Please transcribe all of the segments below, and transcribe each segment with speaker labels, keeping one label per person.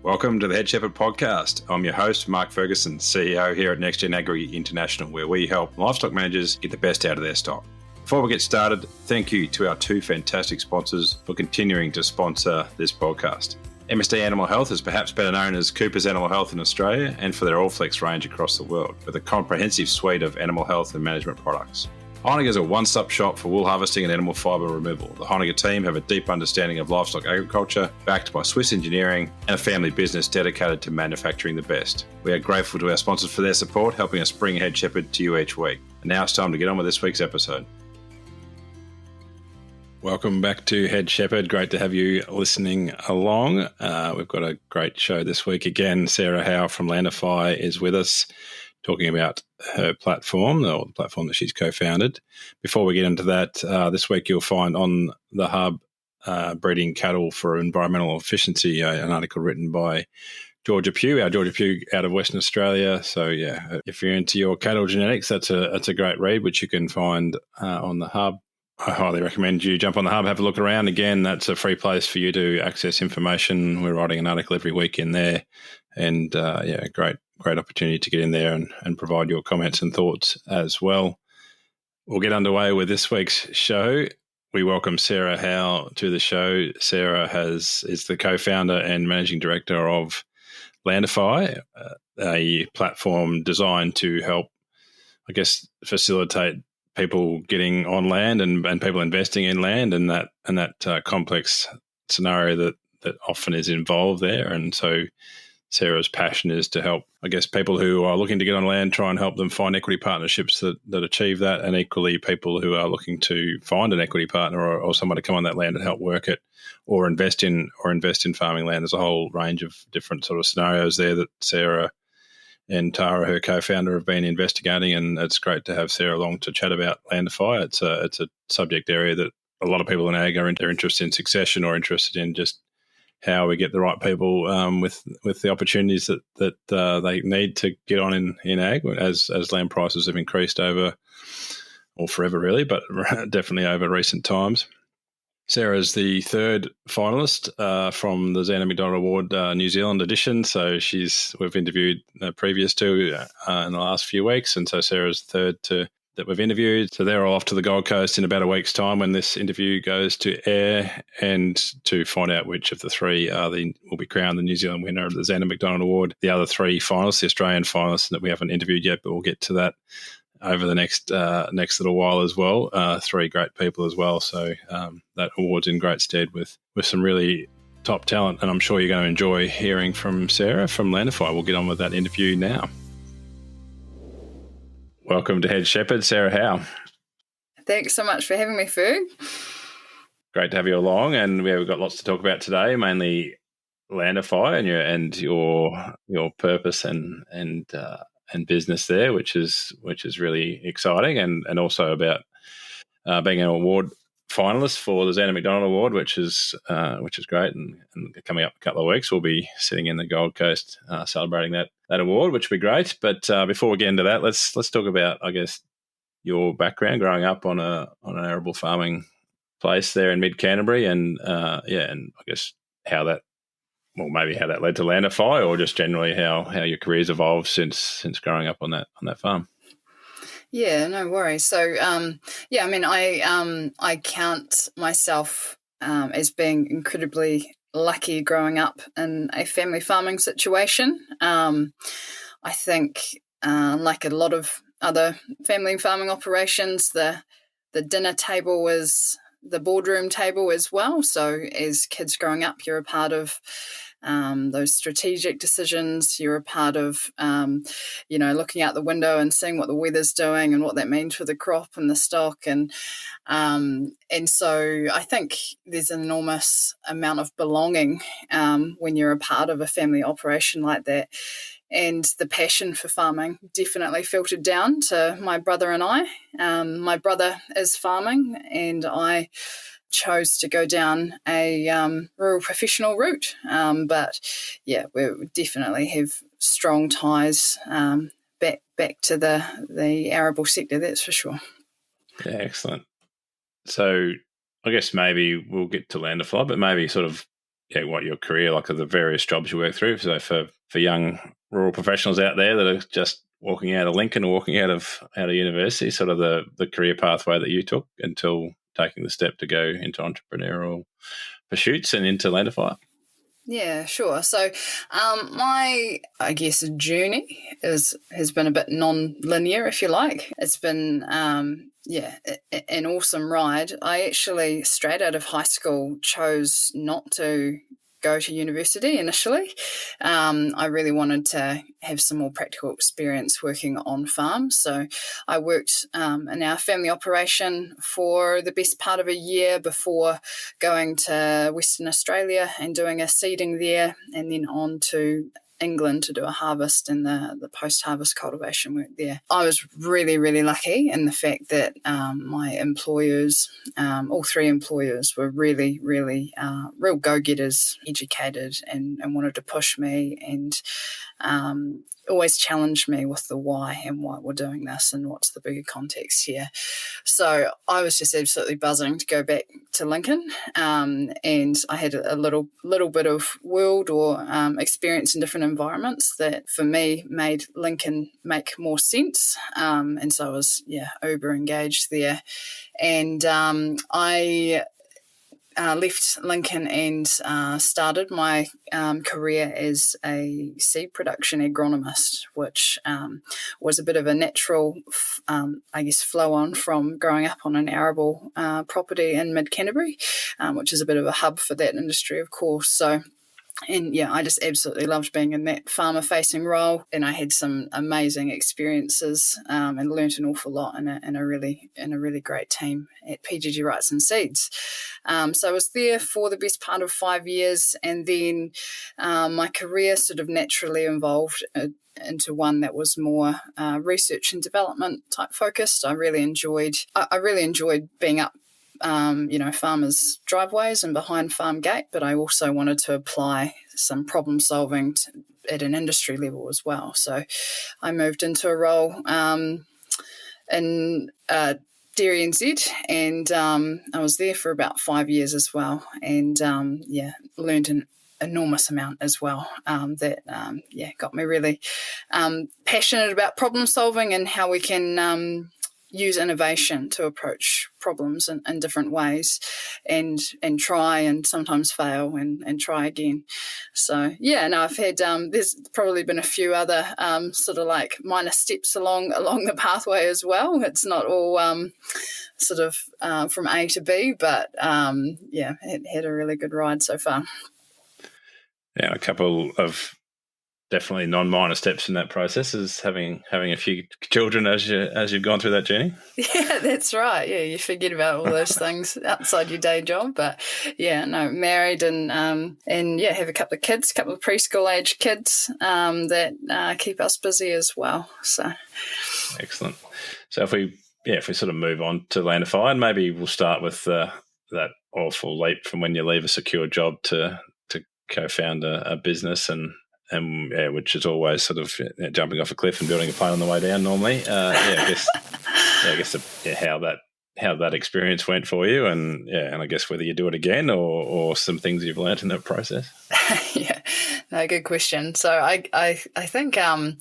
Speaker 1: Welcome to the Head Shepherd podcast. I'm your host, Mark Ferguson, CEO here at NextGen Agri International, where we help livestock managers get the best out of their stock. Before we get started, thank you to our two fantastic sponsors for continuing to sponsor this podcast. MSD Animal Health is perhaps better known as Cooper's Animal Health in Australia and for their Allflex range across the world, with a comprehensive suite of animal health and management products. Honiger is a one-stop shop for wool harvesting and animal fibre removal. The Honiger team have a deep understanding of livestock agriculture, backed by Swiss engineering and a family business dedicated to manufacturing the best. We are grateful to our sponsors for their support, helping us bring Head Shepherd to you each week. And now it's time to get on with this week's episode. Welcome back to Head Shepherd. Great to have you listening along. We've got a great show this week again. Sarah Howe from Landify is with us, talking about her platform, or the platform that she's co-founded. Before we get into that, this week you'll find on the Hub Breeding Cattle for Environmental Efficiency, an article written by Georgia Pugh out of Western Australia. So yeah, if you're into your cattle genetics, that's a great read, which you can find on the Hub. I highly recommend you jump on the Hub, have a look around. Again, that's a free place for you to access information. We're writing an article every week in there, and great opportunity to get in there and provide your comments and thoughts as well. We'll get underway with this week's show. We welcome Sarah Howe to the show. Sarah is the co-founder and managing director of Landify, a platform designed to help, facilitate people getting on land and people investing in land, and that complex scenario that often is involved there. And so Sarah's passion is to help, people who are looking to get on land, try and help them find equity partnerships that achieve that, and equally people who are looking to find an equity partner or someone to come on that land and help work it or invest in farming land. There's a whole range of different sort of scenarios there that Sarah and Tara, her co-founder, have been investigating, and it's great to have Sarah along to chat about Landify. It's a subject area that a lot of people in ag are interested in succession, or interested in just how we get the right people with the opportunities that they need to get on in ag as land prices have increased over, or forever really, but definitely over recent times. Sarah's the third finalist from the Zanda McDonald Award New Zealand edition. So we've interviewed previous two in the last few weeks, and so Sarah's the third that we've interviewed. So they're all off to the Gold Coast in about a week's time when this interview goes to air, and to find out which of the three will be crowned the New Zealand winner of the Zanda McDonald Award. The other three finalists, the Australian finalists that we haven't interviewed yet, but we'll get to that over the next little while as well. Three great people as well. So that award's in great stead with some really top talent, and I'm sure you're going to enjoy hearing from Sarah from Landify. We'll get on with that interview now. Welcome to Head Shepherd, Sarah Howe.
Speaker 2: Thanks so much for having me, Ferg.
Speaker 1: Great to have you along, and we've got lots to talk about today, mainly Landify and your purpose and business there, which is really exciting, and also about being an award finalist for the Zanda McDonald Award, which is great. And coming up a couple of weeks, we'll be sitting in the Gold Coast celebrating that award, which will be great. But before we get into that, let's talk about your background growing up on an arable farming place there in Mid-Canterbury, and how that led to Landify, or just generally how your career's evolved since growing up on that farm.
Speaker 2: Yeah, no worries. So, I count myself as being incredibly lucky growing up in a family farming situation. I think, like a lot of other family farming operations, the dinner table was the boardroom table as well. So as kids growing up, you're a part of those strategic decisions. You're a part of, looking out the window and seeing what the weather's doing and what that means for the crop and the stock. And so I think there's an enormous amount of belonging when you're a part of a family operation like that. And the passion for farming definitely filtered down to my brother and I. My brother is farming, and I chose to go down a rural professional route. But yeah, we definitely have strong ties back to the arable sector, that's for sure.
Speaker 1: Yeah, excellent. So I guess maybe we'll get to Landify, but maybe sort of what your career, like the various jobs you work through. So for young rural professionals out there that are just walking out of Lincoln or walking out of university, sort of the career pathway that you took until taking the step to go into entrepreneurial pursuits and into Landify.
Speaker 2: Yeah, sure. So my, I guess, journey has been a bit non-linear, if you like. It's been, an awesome ride. I actually, straight out of high school, chose not to go to university initially. I really wanted to have some more practical experience working on farms. So I worked in our family operation for the best part of a year before going to Western Australia and doing a seeding there, and then on to England to do a harvest and the post-harvest cultivation work there. I was really, really lucky in the fact that my employers, all three employers, were really, really real go-getters, educated, and wanted to push me and always challenged me with the why and why we're doing this and what's the bigger context here. So I was just absolutely buzzing to go back to Lincoln, and I had a little bit of world or experience in different environments that for me made Lincoln make more sense, and so I was uber engaged there, and I left Lincoln and started my career as a seed production agronomist, which was a bit of a natural, flow on from growing up on an arable property in Mid-Canterbury, which is a bit of a hub for that industry, of course. So. And I just absolutely loved being in that farmer-facing role, and I had some amazing experiences and learnt an awful lot in a really great team at PGG Wrights and Seeds. So I was there for the best part of 5 years, and then my career sort of naturally evolved into one that was more research and development type focused. I really enjoyed being up farmers' driveways and behind farm gate, but I also wanted to apply some problem solving at an industry level as well. So I moved into a role in Dairy NZ, and I was there for about 5 years as well, and learned an enormous amount as well that got me really passionate about problem solving and how we can use innovation to approach problems in different ways, and try and sometimes fail and try again. So I've had there's probably been a few other sort of like minor steps along the pathway as well. It's not all from A to B, but it had a really good ride so far.
Speaker 1: Yeah, a couple of definitely non-minor steps in that process is having a few children as you've gone through that journey.
Speaker 2: Yeah, that's right. Yeah, you forget about all those things outside your day job, but married and have a couple of kids, a couple of preschool age kids that keep us busy as well. So
Speaker 1: excellent. So if we sort of move on to Landify, and maybe we'll start with that awful leap from when you leave a secure job to co-found a business and which is always sort of jumping off a cliff and building a plane on the way down normally. I guess how that experience went for you, and I guess whether you do it again or some things you've learnt in that process.
Speaker 2: Good question. So I think I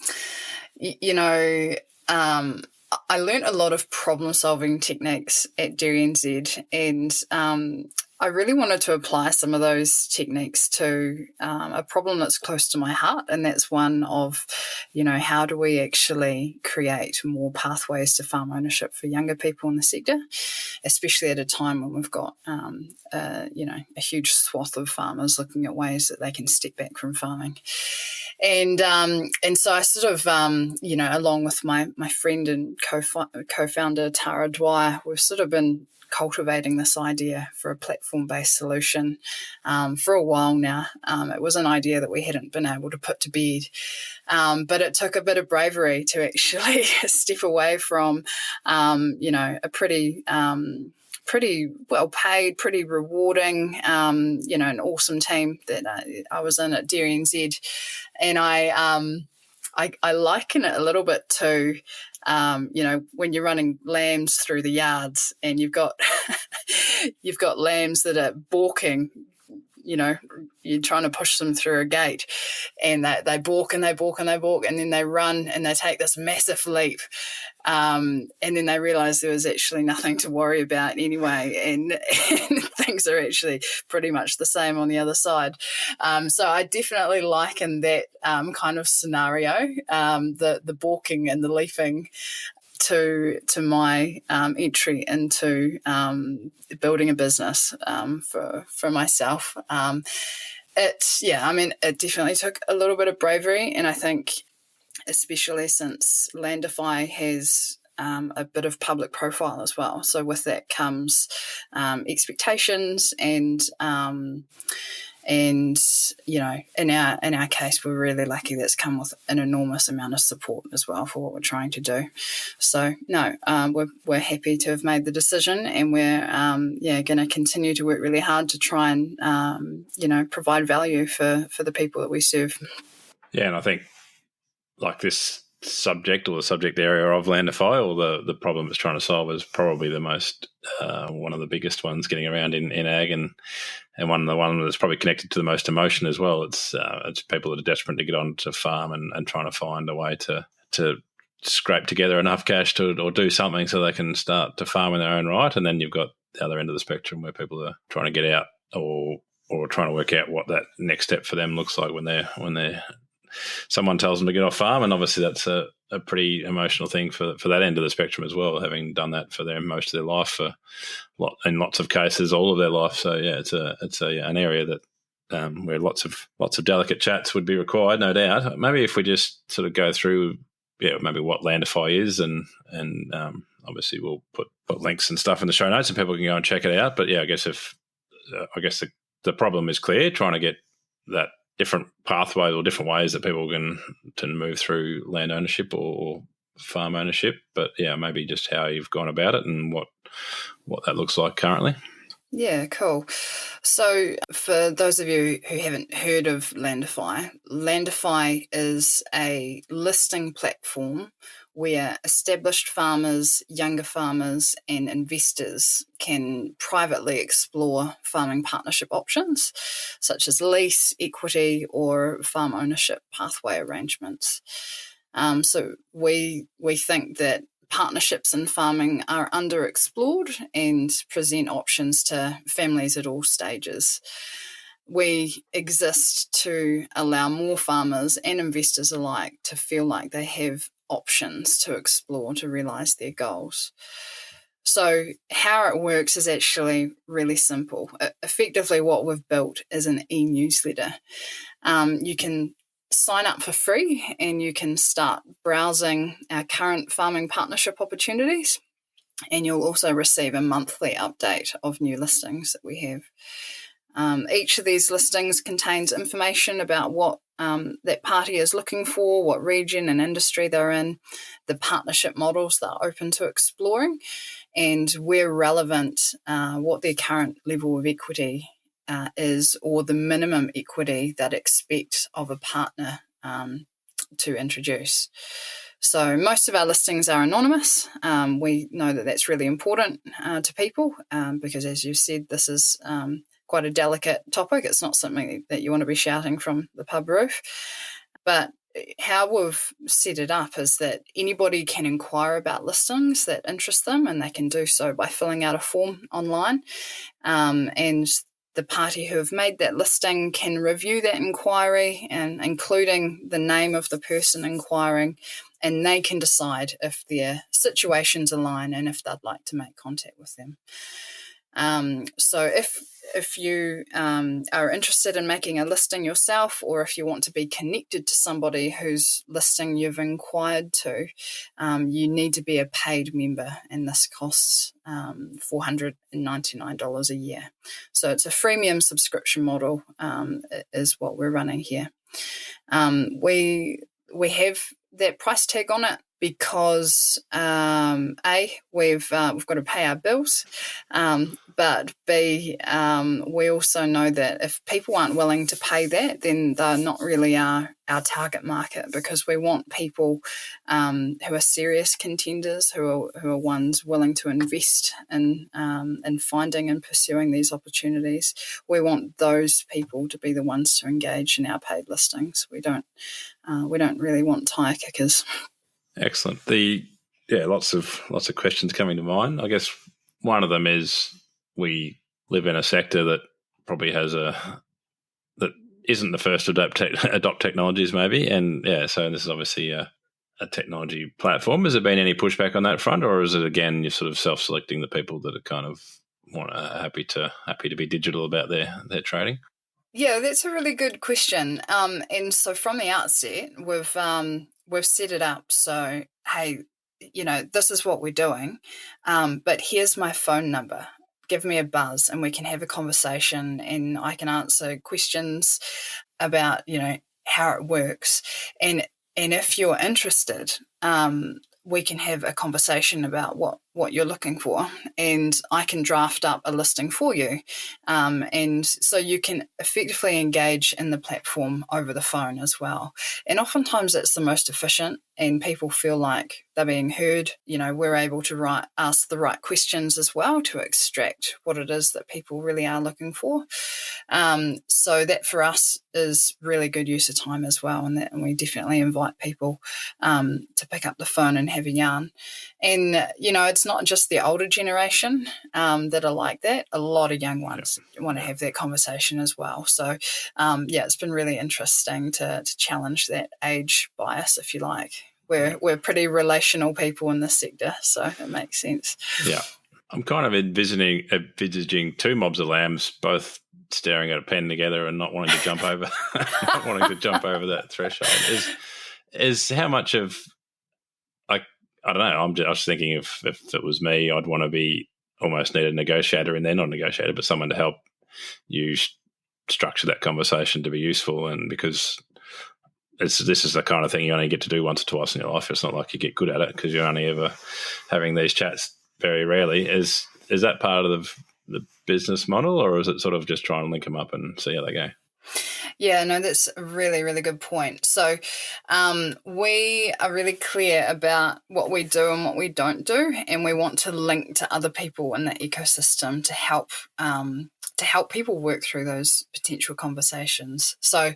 Speaker 2: learnt a lot of problem solving techniques at Dairy NZ, and I really wanted to apply some of those techniques to a problem that's close to my heart, and that's one of, how do we actually create more pathways to farm ownership for younger people in the sector, especially at a time when we've got, a huge swath of farmers looking at ways that they can step back from farming. And so I sort of, along with my friend and co-founder Tara Dwyer, we've sort of been cultivating this idea for a platform-based solution for a while now. It was an idea that we hadn't been able to put to bed, but it took a bit of bravery to actually step away from, a pretty well paid, pretty rewarding, an awesome team that I was in at Dairy NZ, and I liken it a little bit to, when you're running lambs through the yards and you've got lambs that are balking you're trying to push them through a gate, and they balk and they balk and they balk, and then they run and they take this massive leap, and then they realise there was actually nothing to worry about anyway, and things are actually pretty much the same on the other side. So I definitely liken that kind of scenario, the balking and the leaping, to my entry into building a business for myself. It definitely took a little bit of bravery, and I think especially since Landify has a bit of public profile as well. So with that comes expectations, and in our case, we're really lucky that's come with an enormous amount of support as well for what we're trying to do. So we're happy to have made the decision, and we're going to continue to work really hard to try and provide value for the people that we serve.
Speaker 1: Yeah, and I think like this subject or the subject area of Landify, or the problem it's trying to solve, is probably the most one of the biggest ones getting around in ag, and one that's probably connected to the most emotion as well. It's people that are desperate to get on to farm and trying to find a way to scrape together enough cash or do something so they can start to farm in their own right. And then you've got the other end of the spectrum where people are trying to get out or trying to work out what that next step for them looks like when they're someone tells them to get off farm. And obviously that's a pretty emotional thing for that end of the spectrum as well, having done that for them most of their life, in lots of cases all of their life. So yeah, it's an area that where lots of delicate chats would be required, no doubt. Maybe if we just sort of go through maybe what Landify is, and obviously we'll put links and stuff in the show notes and people can go and check it out. But yeah, I guess the problem is clear, trying to get that different pathways or different ways that people can move through land ownership or farm ownership. But yeah, maybe just how you've gone about it and what that looks like currently.
Speaker 2: Yeah, cool. So for those of you who haven't heard of Landify, Landify is a listing platform where established farmers, younger farmers, and investors can privately explore farming partnership options, such as lease, equity, or farm ownership pathway arrangements. So we think that partnerships in farming are underexplored and present options to families at all stages. We exist to allow more farmers and investors alike to feel like they have options to explore to realise their goals. So how it works is actually really simple. Effectively, what we've built is an e-newsletter. You can sign up for free and you can start browsing our current farming partnership opportunities, and you'll also receive a monthly update of new listings that we have. Each of these listings contains information about what that party is looking for, what region and industry they're in, the partnership models they're open to exploring, and where relevant, what their current level of equity is, or the minimum equity that expect of a partner to introduce. So most of our listings are anonymous. We know that that's really important to people because, as you said, this is quite a delicate topic. It's not something that you want to be shouting from the pub roof. But how we've set it up is that anybody can inquire about listings that interest them, and they can do so by filling out a form online. And the party who have made that listing can review that inquiry, and including the name of the person inquiring, and they can decide if their situations align and if they'd like to make contact with them. So if you are interested in making a listing yourself, or if you want to be connected to somebody whose listing you've inquired to, you need to be a paid member, and this costs $499 a year. So it's a freemium subscription model is what we're running here. We have that price tag on it because we've got to pay our bills, but B, we also know that if people aren't willing to pay that, then they're not really our target market, because we want people who are serious contenders, who are ones willing to invest in finding and pursuing these opportunities. We want those people to be the ones to engage in our paid listings. We don't really want tire kickers.
Speaker 1: Excellent. Lots of questions coming to mind. I guess one of them is we live in a sector that probably that isn't the first to adopt technologies, maybe, and so this is obviously a technology platform. Has there been any pushback on that front, or is it again you're sort of self-selecting the people that are kind of happy to be digital about their trading?
Speaker 2: Yeah, that's a really good question. And so from the outset, we've set it up so, hey, this is what we're doing, but here's my phone number. Give me a buzz and we can have a conversation, and I can answer questions about, how it works. And if you're interested, we can have a conversation about what you're looking for, and I can draft up a listing for you. And so you can effectively engage in the platform over the phone as well. And oftentimes it's the most efficient, and people feel like they're being heard. We're able to ask the right questions as well to extract what it is that people really are looking for. So that for us is really good use of time as well, and we definitely invite people to pick up the phone and have a yarn. And it's not just the older generation that are like that. A lot of young ones want to have that conversation as well. So it's been really interesting to challenge that age bias, if you like. We're pretty relational people in this sector, so it makes sense.
Speaker 1: Yeah, I'm kind of envisaging two mobs of lambs both staring at a pen together and not wanting to jump over, that threshold. Is how much of I don't know. I was thinking if it was me, I'd want to almost need a negotiator in there, not a negotiator, but someone to help you structure that conversation to be useful, and because this is the kind of thing you only get to do once or twice in your life. It's not like you get good at it because you're only ever having these chats very rarely. Is that part of the business model, or is it sort of just trying to link them up and see how they go?
Speaker 2: Yeah, no, that's a really, really good point. So we are really clear about what we do and what we don't do, and we want to link to other people in the ecosystem to help people work through those potential conversations. So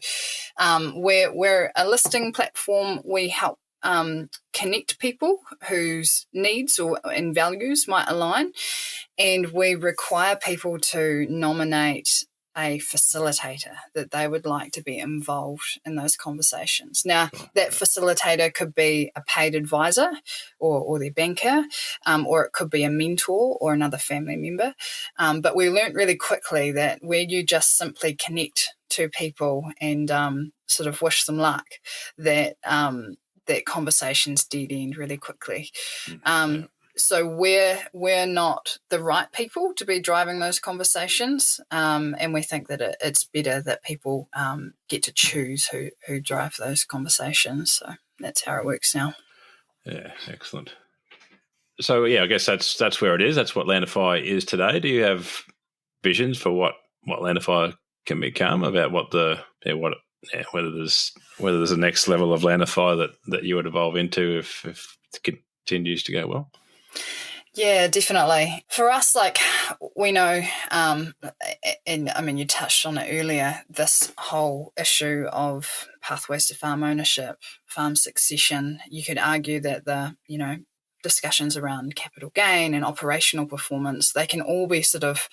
Speaker 2: we're a listing platform. We help connect people whose needs and values might align, and we require people to nominate a facilitator that they would like to be involved in those conversations. Now, that facilitator could be a paid advisor or their banker, or it could be a mentor or another family member. But we learned really quickly that where you just simply connect to people and sort of wish them luck, that conversations dead end really quickly. So we're not the right people to be driving those conversations, and we think that it's better that people get to choose who drive those conversations. So that's how it works now.
Speaker 1: Yeah, excellent. So I guess that's where it is. That's what Landify is today. Do you have visions for what Landify can become? About whether there's a next level of Landify that you would evolve into if it continues to go well?
Speaker 2: Yeah, definitely. For us, we know, and I mean, you touched on it earlier, this whole issue of pathways to farm ownership, farm succession. You could argue that the, discussions around capital gain and operational performance, they can all be sort of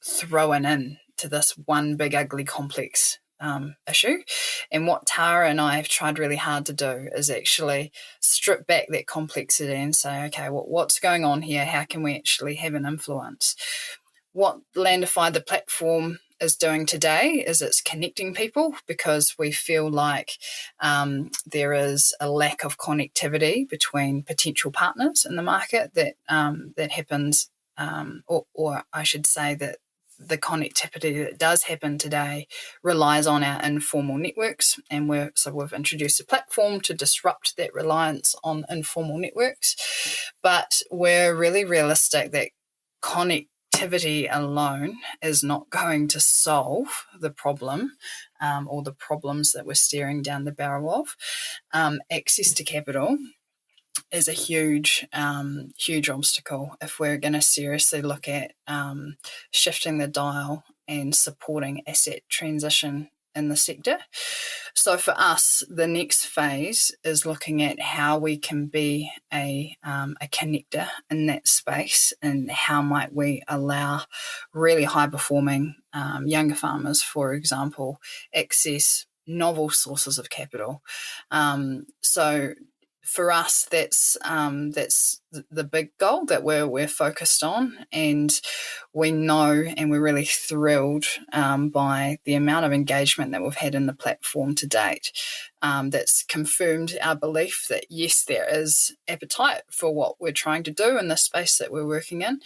Speaker 2: thrown in to this one big, ugly, complex issue. And what Tara and I have tried really hard to do is actually strip back that complexity and say, okay, what's going on here? How can we actually have an influence? What Landify, the platform, is doing today is it's connecting people, because we feel like there is a lack of connectivity between potential partners in the market that happens, or I should say that the connectivity that does happen today relies on our informal networks, and we've introduced a platform to disrupt that reliance on informal networks. But we're really realistic that connectivity alone is not going to solve the problem, or the problems that we're staring down the barrel of. Access to capital is a huge obstacle if we're going to seriously look at shifting the dial and supporting asset transition in the sector. So for us, the next phase is looking at how we can be a connector in that space, and how might we allow really high-performing younger farmers, for example, access novel sources of capital. So for us, that's the big goal that we're focused on, and we know, and we're really thrilled by the amount of engagement that we've had in the platform to date. That's confirmed our belief that yes, there is appetite for what we're trying to do in the space that we're working in.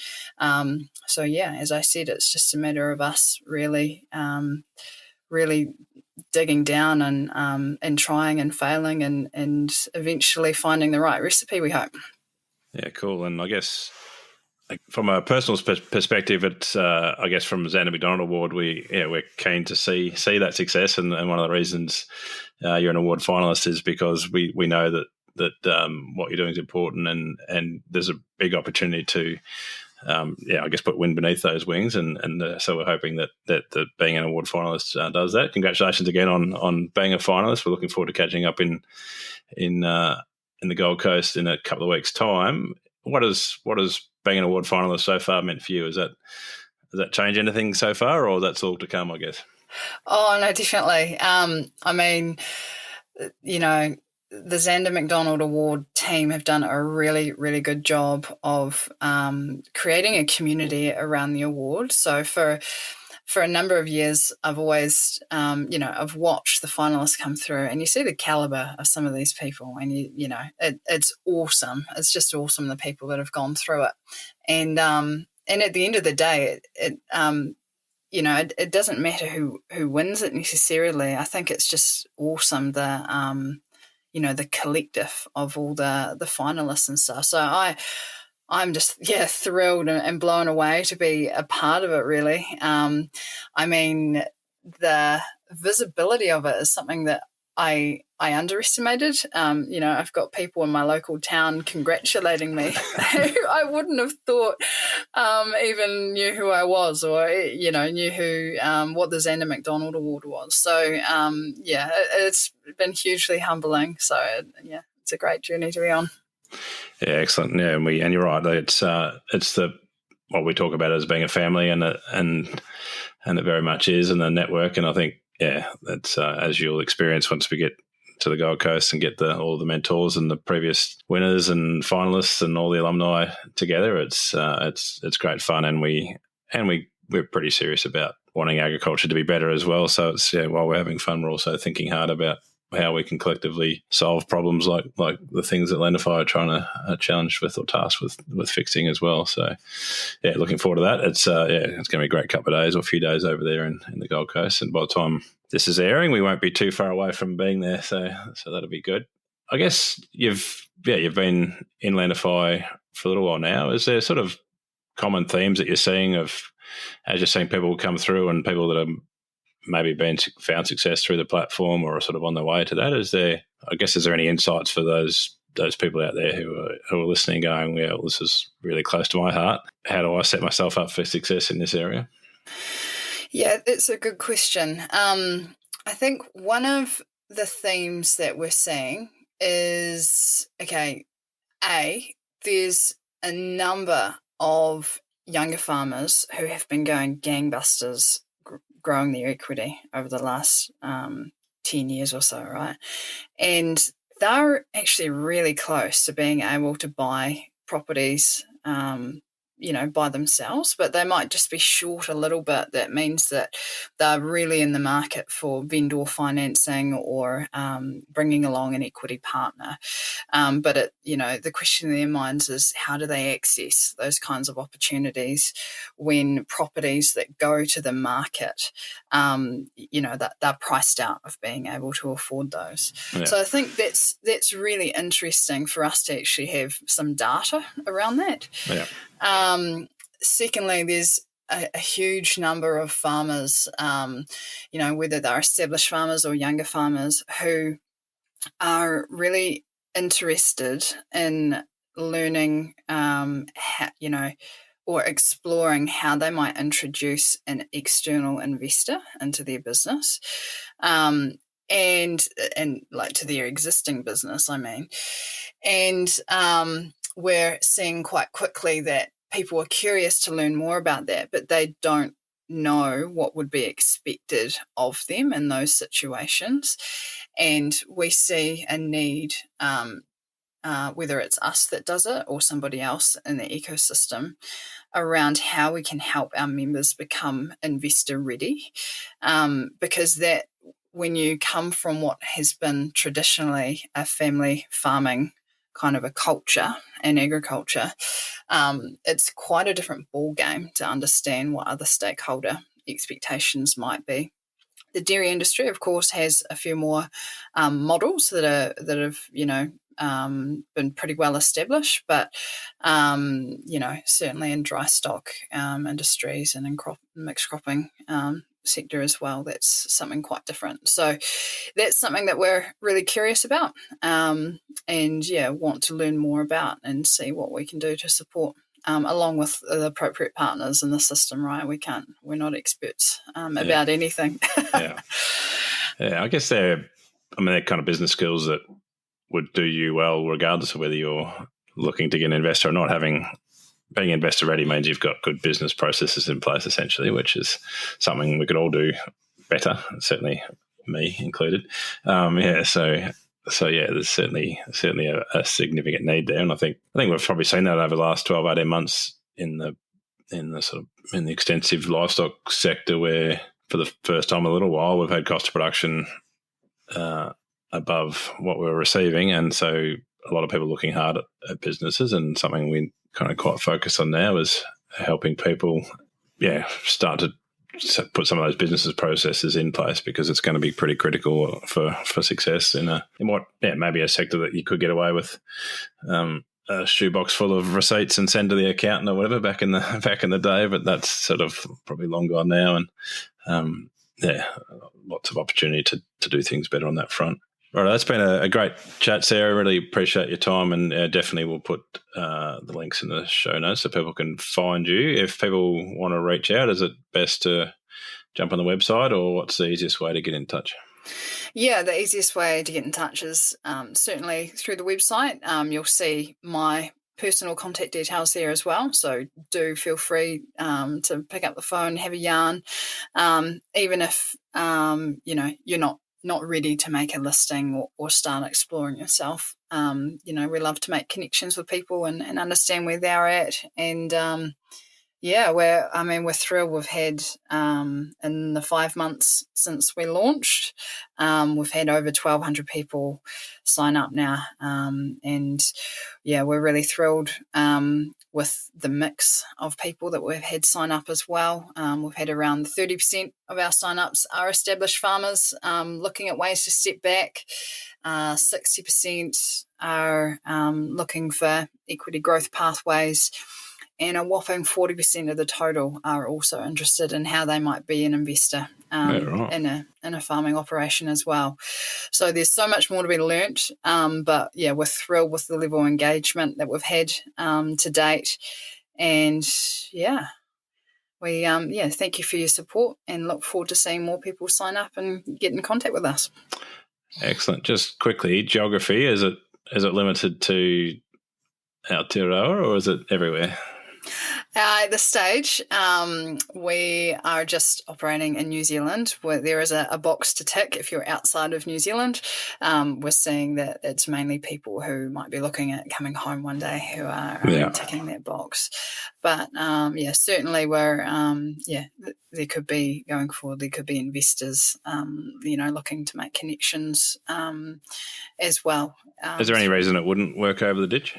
Speaker 2: So yeah, as I said, it's just a matter of us really digging down and trying and failing and eventually finding the right recipe, we hope.
Speaker 1: Yeah, cool. And I guess from a personal perspective, it's I guess from Zanda McDonald Award, we're keen to see that success, and one of the reasons you're an award finalist is because we know that what you're doing is important, and there's a big opportunity to I guess put wind beneath those wings, and so we're hoping that being an award finalist does that. Congratulations again on being a finalist. We're looking forward to catching up in the Gold Coast in a couple of weeks' time. What has being an award finalist so far meant for you? Does that change anything so far, or that's all to come, I guess?
Speaker 2: Oh no, definitely. I mean, the Zanda McDonald Award team have done a really, really good job of creating a community around the award. So for a number of years, I've always, I've watched the finalists come through, and you see the caliber of some of these people, and it's awesome. It's just awesome, the people that have gone through it, and at the end of the day, it doesn't matter who wins it necessarily. I think it's just awesome the collective of all the finalists and stuff. So I'm just thrilled and blown away to be a part of it, really. I mean, the visibility of it is something that I underestimated. I've got people in my local town congratulating me who I wouldn't have thought even knew who I was, or knew who what the Zanda McDonald Award was. So it's been hugely humbling. So it's a great journey to be on.
Speaker 1: Yeah, excellent. Yeah, and you're right. It's what we talk about as being a family, and it very much is, and the network. And I think that's as you'll experience once we get to the Gold Coast and get all the mentors and the previous winners and finalists and all the alumni together. It's great fun, and we're pretty serious about wanting agriculture to be better as well. So it's while we're having fun, we're also thinking hard about how we can collectively solve problems like the things that Landify are trying to challenge with or task with fixing as well. So, looking forward to that. It's going to be a great couple of days or a few days over there in the Gold Coast. And by the time this is airing, we won't be too far away from being there. So that'll be good. I guess you've been in Landify for a little while now. Is there sort of common themes that you're seeing as you're seeing people come through and people that are maybe found success through the platform or are sort of on their way to that? Is there any insights for those people out there who are listening going, well, this is really close to my heart. How do I set myself up for success in this area?
Speaker 2: Yeah, that's a good question. I think one of the themes that we're seeing is, there's a number of younger farmers who have been going gangbusters growing their equity over the last 10 years or so, right? And they're actually really close to being able to buy properties, by themselves, but they might just be short a little bit. That means that they're really in the market for vendor financing or bringing along an equity partner. But the question in their minds is, how do they access those kinds of opportunities when properties that go to the market, that they're priced out of being able to afford those.
Speaker 1: Yeah.
Speaker 2: So I think that's really interesting for us to actually have some data around that.
Speaker 1: Yeah.
Speaker 2: Secondly, there's a huge number of farmers, whether they're established farmers or younger farmers, who are really interested in learning, or exploring how they might introduce an external investor into their business, and like to their existing business, I mean. And we're seeing quite quickly that people are curious to learn more about that, but they don't know what would be expected of them in those situations. And we see a need, whether it's us that does it or somebody else in the ecosystem, around how we can help our members become investor ready, because that when you come from what has been traditionally a family farming kind of a culture and agriculture, it's quite a different ball game to understand what other stakeholder expectations might be. The dairy industry, of course, has a few more models that have been pretty well established, but certainly in dry stock industries and in mixed cropping sector as well, that's something quite different. So that's something that we're really curious about, and want to learn more about and see what we can do to support. Along with the appropriate partners in the system, right? We're not experts about anything.
Speaker 1: Yeah, I guess they're kind of business skills that would do you well, regardless of whether you're looking to get an investor or not. Being investor ready means you've got good business processes in place, essentially, which is something we could all do better. Certainly, me included. So there's certainly a significant need there, and I think we've probably seen that over the last 12, 18 months in the extensive livestock sector, where for the first time in a little while we've had cost of production above what we were receiving, and so a lot of people looking hard at businesses, and something we kind of quite focus on now is helping people, start to put some of those businesses processes in place, because it's going to be pretty critical for success in what maybe a sector that you could get away with a shoebox full of receipts and send to the accountant or whatever back in the day, but that's sort of probably long gone now, and lots of opportunity to do things better on that front. All right, that's been a great chat, Sarah. Really appreciate your time, and definitely we'll put the links in the show notes so people can find you. If people want to reach out, is it best to jump on the website, or what's the easiest way to get in touch?
Speaker 2: Yeah, the easiest way to get in touch is certainly through the website. You'll see my personal contact details there as well, so do feel free to pick up the phone, have a yarn, even if you're not ready to make a listing or start exploring yourself. We love to make connections with people and understand where they're at. And we're thrilled. We've had in the 5 months since we launched, we've had over 1,200 people sign up now, we're really thrilled with the mix of people that we've had sign up as well. We've had around 30% of our sign-ups are established farmers looking at ways to step back. 60% are looking for equity growth pathways, and a whopping 40% of the total are also interested in how they might be an investor in a farming operation as well. So there's so much more to be learnt, but we're thrilled with the level of engagement that we've had to date, and we thank you for your support and look forward to seeing more people sign up and get in contact with us.
Speaker 1: Excellent. Just quickly, geography, is it limited to Aotearoa, or is it everywhere?
Speaker 2: At this stage, we are just operating in New Zealand, where there is a box to tick if you're outside of New Zealand. We're seeing that it's mainly people who might be looking at coming home one day who are ticking that box. But certainly there could be, going forward, there could be investors, looking to make connections as well.
Speaker 1: Is there any reason it wouldn't work over the ditch?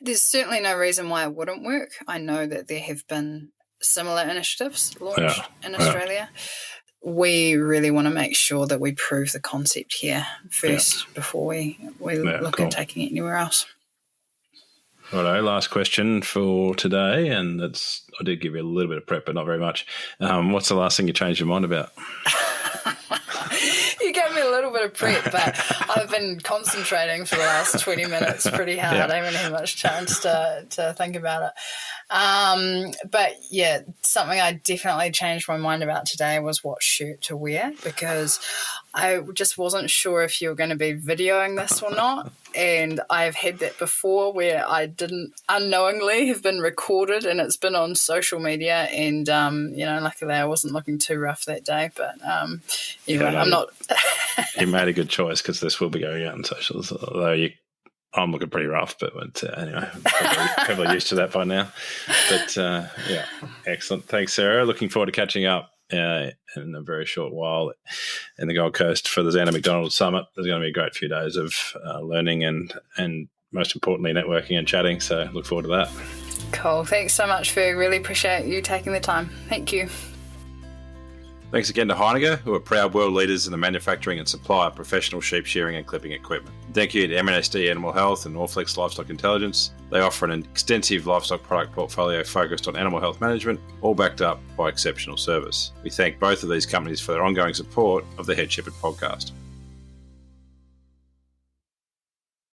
Speaker 2: There's certainly no reason why it wouldn't work. I know that there have been similar initiatives launched in Australia. We really want to make sure that we prove the concept here first before we look at taking it anywhere else.
Speaker 1: Righto, last question for today, and I did give you a little bit of prep, but not very much. What's the last thing you changed your mind about?
Speaker 2: You gave me a little bit of prep, but I've been concentrating for the last 20 minutes pretty hard. I haven't had much chance to think about it. But yeah, something I definitely changed my mind about today was what shirt to wear, because I just wasn't sure if you were going to be videoing this or not. And I've had that before where I didn't unknowingly have been recorded and it's been on social media. And, luckily I wasn't looking too rough that day. But I'm not.
Speaker 1: You made a good choice because this will be going out on socials, although I'm looking pretty rough, but anyway, people are used to that by now. But excellent. Thanks, Sarah. Looking forward to catching up in a very short while in the Gold Coast for the Zanda McDonald Summit. There's going to be a great few days of learning and most importantly, networking and chatting. So look forward to that.
Speaker 2: Cool. Thanks so much, Ferg. Really appreciate you taking the time. Thank you.
Speaker 1: Thanks again to Heineken, who are proud world leaders in the manufacturing and supply of professional sheep shearing and clipping equipment. Thank you to MNSD Animal Health and Norflex Livestock Intelligence. They offer an extensive livestock product portfolio focused on animal health management, all backed up by exceptional service. We thank both of these companies for their ongoing support of the Head Shepherd podcast.